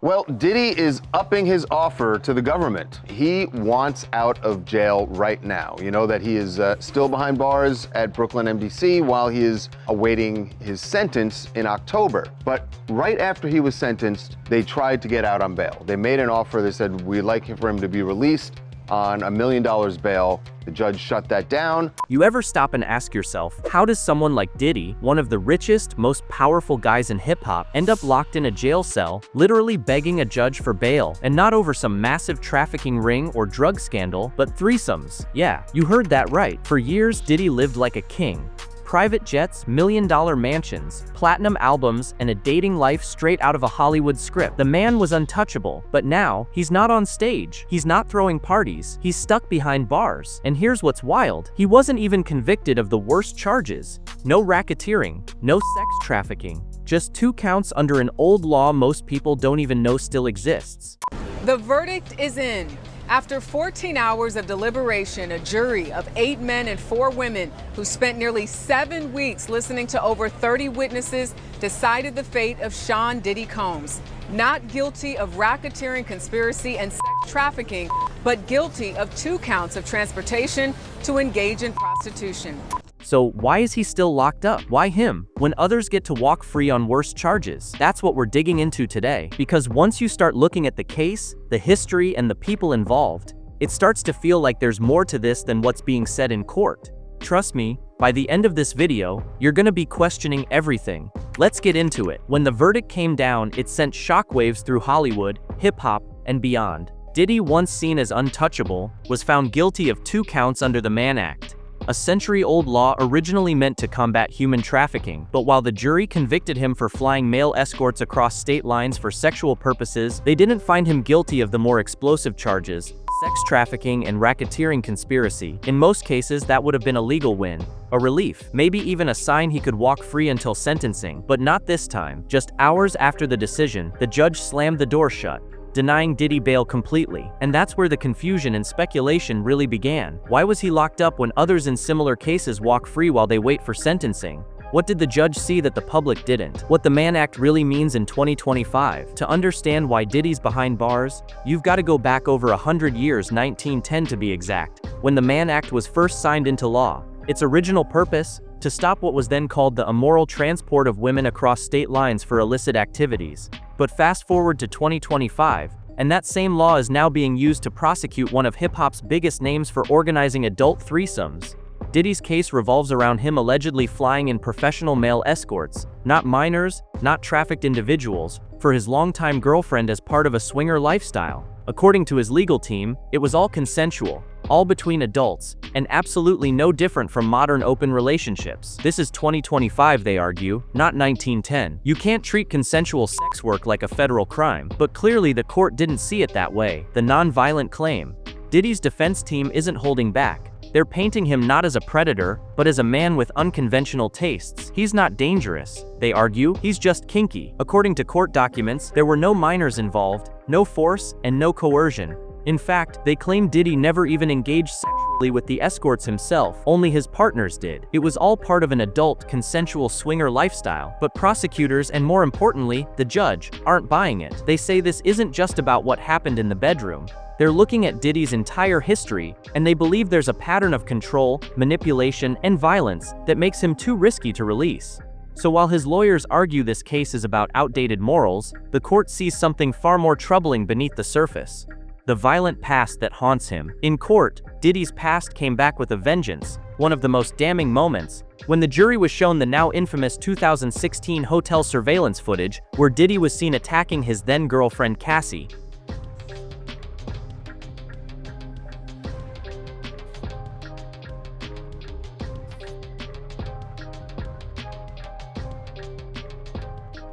Well, Diddy is upping his offer to the government. He wants out of jail right now. You know that he is still behind bars at Brooklyn MDC while he is awaiting his sentence in October. But right after he was sentenced, they tried to get out on bail. They made an offer. They said, we'd like for him to be released on $1 million bail. The judge shut that down. You ever stop and ask yourself, how does someone like Diddy, one of the richest, most powerful guys in hip-hop, end up locked in a jail cell, literally begging a judge for bail, and not over some massive trafficking ring or drug scandal, but threesomes? Yeah, you heard that right. For years, Diddy lived like a king. Private jets, million-dollar mansions, platinum albums, and a dating life straight out of a Hollywood script. The man was untouchable, but now, he's not on stage. He's not throwing parties. He's stuck behind bars. And here's what's wild. He wasn't even convicted of the worst charges. No racketeering, no sex trafficking. Just 2 counts under an old law most people don't even know still exists. The verdict is in. After 14 hours of deliberation, a jury of 8 men and 4 women who spent nearly 7 weeks listening to over 30 witnesses decided the fate of Sean Diddy Combs. Not guilty of racketeering, conspiracy, and sex trafficking, but guilty of 2 counts of transportation to engage in prostitution. So why is he still locked up? Why him, when others get to walk free on worse charges? That's what we're digging into today. Because once you start looking at the case, the history, and the people involved, it starts to feel like there's more to this than what's being said in court. Trust me, by the end of this video, you're gonna be questioning everything. Let's get into it. When the verdict came down, it sent shockwaves through Hollywood, hip-hop, and beyond. Diddy, once seen as untouchable, was found guilty of 2 counts under the Mann Act, a century-old law originally meant to combat human trafficking. But while the jury convicted him for flying male escorts across state lines for sexual purposes, they didn't find him guilty of the more explosive charges: sex trafficking and racketeering conspiracy. In most cases, that would have been a legal win, a relief, maybe even a sign he could walk free until sentencing. But not this time. Just hours after the decision, the judge slammed the door shut, denying Diddy bail completely. And that's where the confusion and speculation really began. Why was he locked up when others in similar cases walk free while they wait for sentencing? What did the judge see that the public didn't? What the Mann Act really means in 2025? To understand why Diddy's behind bars, you've got to go back over 100 years, 1910 to be exact, when the Mann Act was first signed into law. Its original purpose? To stop what was then called the immoral transport of women across state lines for illicit activities. But fast forward to 2025, and that same law is now being used to prosecute one of hip-hop's biggest names for organizing adult threesomes. Diddy's case revolves around him allegedly flying in professional male escorts, not minors, not trafficked individuals, for his longtime girlfriend as part of a swinger lifestyle. According to his legal team, it was all consensual, all between adults, and absolutely no different from modern open relationships. This is 2025, they argue, not 1910. You can't treat consensual sex work like a federal crime, but clearly the court didn't see it that way. The non-violent claim. Diddy's defense team isn't holding back. They're painting him not as a predator, but as a man with unconventional tastes. He's not dangerous, they argue, he's just kinky. According to court documents, there were no minors involved, no force, and no coercion. In fact, they claim Diddy never even engaged sexually with the escorts himself, only his partners did. It was all part of an adult, consensual swinger lifestyle. But prosecutors, and more importantly, the judge, aren't buying it. They say this isn't just about what happened in the bedroom. They're looking at Diddy's entire history, and they believe there's a pattern of control, manipulation, and violence that makes him too risky to release. So while his lawyers argue this case is about outdated morals, the court sees something far more troubling beneath the surface: the violent past that haunts him. In court, Diddy's past came back with a vengeance. One of the most damning moments, when the jury was shown the now infamous 2016 hotel surveillance footage, where Diddy was seen attacking his then-girlfriend Cassie.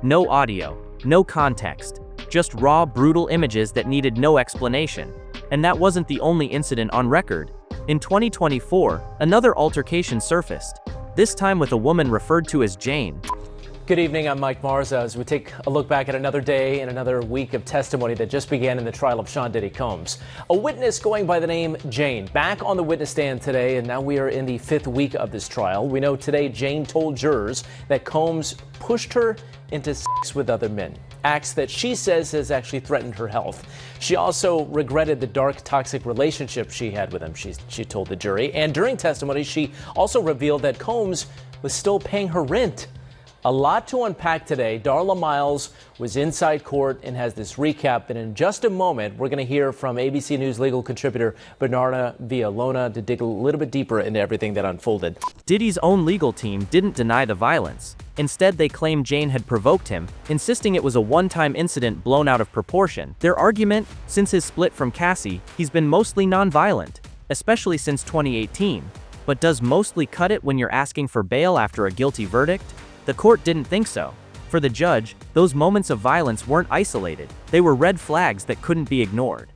No audio, no context, just raw, brutal images that needed no explanation. And that wasn't the only incident on record. In 2024, another altercation surfaced, this time with a woman referred to as Jane. Good evening, I'm Mike Marza. As we take a look back at another day and another week of testimony that just began in the trial of Sean Diddy Combs. A witness going by the name Jane, back on the witness stand today, and now we are in the 5th week of this trial. We know today Jane told jurors that Combs pushed her into sex with other men. acts that she says has actually threatened her health. She also regretted the dark, toxic relationship she had with him, she told the jury. And during testimony, she also revealed that Combs was still paying her rent. A lot to unpack today. Darla Miles was inside court and has this recap. And in just a moment, we're going to hear from ABC News legal contributor Bernarda Villalona to dig a little bit deeper into everything that unfolded. Diddy's own legal team didn't deny the violence. Instead, they claimed Jane had provoked him, insisting it was a one-time incident blown out of proportion. Their argument: since his split from Cassie, he's been mostly non-violent, especially since 2018. But does mostly cut it when you're asking for bail after a guilty verdict? The court didn't think so. For the judge, those moments of violence weren't isolated. They were red flags that couldn't be ignored.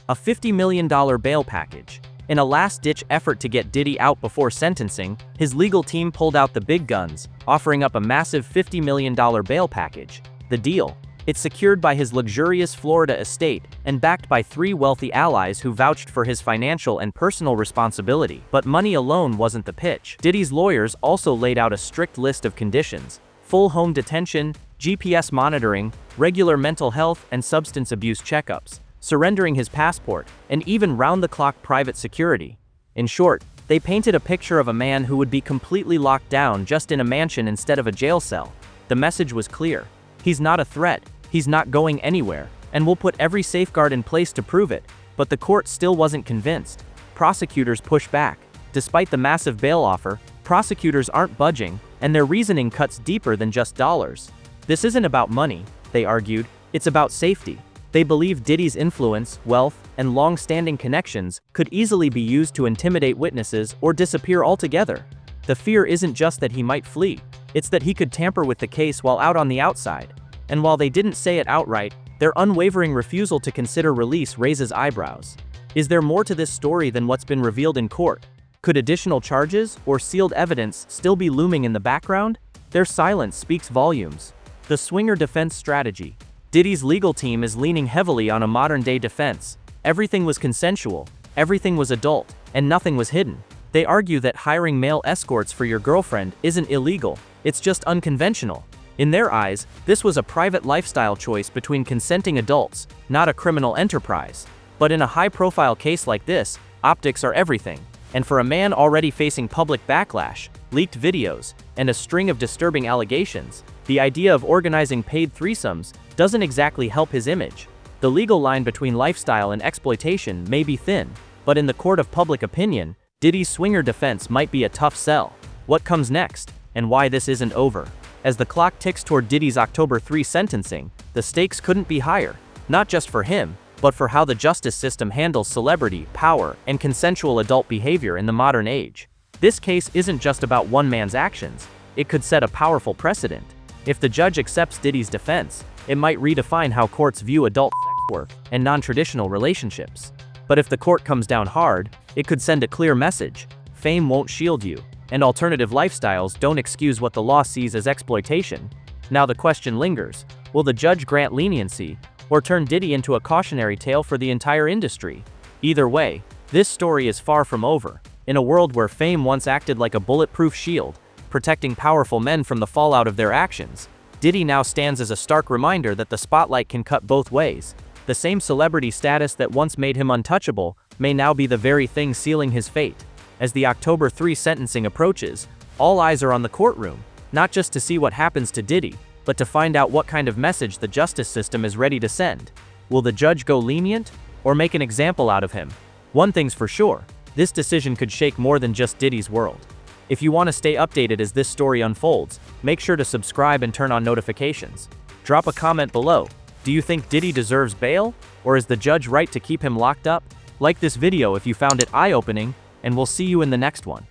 A $50 million bail package. In a last-ditch effort to get Diddy out before sentencing, his legal team pulled out the big guns, offering up a massive $50 million bail package. The deal? It's secured by his luxurious Florida estate and backed by 3 wealthy allies who vouched for his financial and personal responsibility. But money alone wasn't the pitch. Diddy's lawyers also laid out a strict list of conditions: full home detention, GPS monitoring, regular mental health and substance abuse checkups, surrendering his passport, and even round-the-clock private security. In short, they painted a picture of a man who would be completely locked down just in a mansion instead of a jail cell. The message was clear. He's not a threat. He's not going anywhere, and we'll put every safeguard in place to prove it. But the court still wasn't convinced. Prosecutors pushed back. Despite the massive bail offer, prosecutors aren't budging, and their reasoning cuts deeper than just dollars. This isn't about money, they argued, it's about safety. They believe Diddy's influence, wealth, and long-standing connections could easily be used to intimidate witnesses or disappear altogether. The fear isn't just that he might flee, it's that he could tamper with the case while out on the outside. And while they didn't say it outright, their unwavering refusal to consider release raises eyebrows. Is there more to this story than what's been revealed in court? Could additional charges or sealed evidence still be looming in the background? Their silence speaks volumes. The swinger defense strategy. Diddy's legal team is leaning heavily on a modern-day defense. Everything was consensual, everything was adult, and nothing was hidden. They argue that hiring male escorts for your girlfriend isn't illegal, it's just unconventional. In their eyes, this was a private lifestyle choice between consenting adults, not a criminal enterprise. But in a high-profile case like this, optics are everything. And for a man already facing public backlash, leaked videos, and a string of disturbing allegations, the idea of organizing paid threesomes doesn't exactly help his image. The legal line between lifestyle and exploitation may be thin, but in the court of public opinion, Diddy's swinger defense might be a tough sell. What comes next, and why this isn't over? As the clock ticks toward Diddy's October 3 sentencing, the stakes couldn't be higher, not just for him, but for how the justice system handles celebrity, power, and consensual adult behavior in the modern age. This case isn't just about one man's actions, it could set a powerful precedent. If the judge accepts Diddy's defense, it might redefine how courts view adult sex work and non-traditional relationships. But if the court comes down hard, it could send a clear message: fame won't shield you, and alternative lifestyles don't excuse what the law sees as exploitation. Now the question lingers: will the judge grant leniency, or turn Diddy into a cautionary tale for the entire industry? Either way, this story is far from over. In a world where fame once acted like a bulletproof shield, protecting powerful men from the fallout of their actions, Diddy now stands as a stark reminder that the spotlight can cut both ways. The same celebrity status that once made him untouchable may now be the very thing sealing his fate. As the October 3 sentencing approaches, all eyes are on the courtroom, not just to see what happens to Diddy, but to find out what kind of message the justice system is ready to send. Will the judge go lenient, or make an example out of him? One thing's for sure, this decision could shake more than just Diddy's world. If you want to stay updated as this story unfolds, make sure to subscribe and turn on notifications. Drop a comment below. Do you think Diddy deserves bail, or is the judge right to keep him locked up? Like this video if you found it eye-opening, and we'll see you in the next one.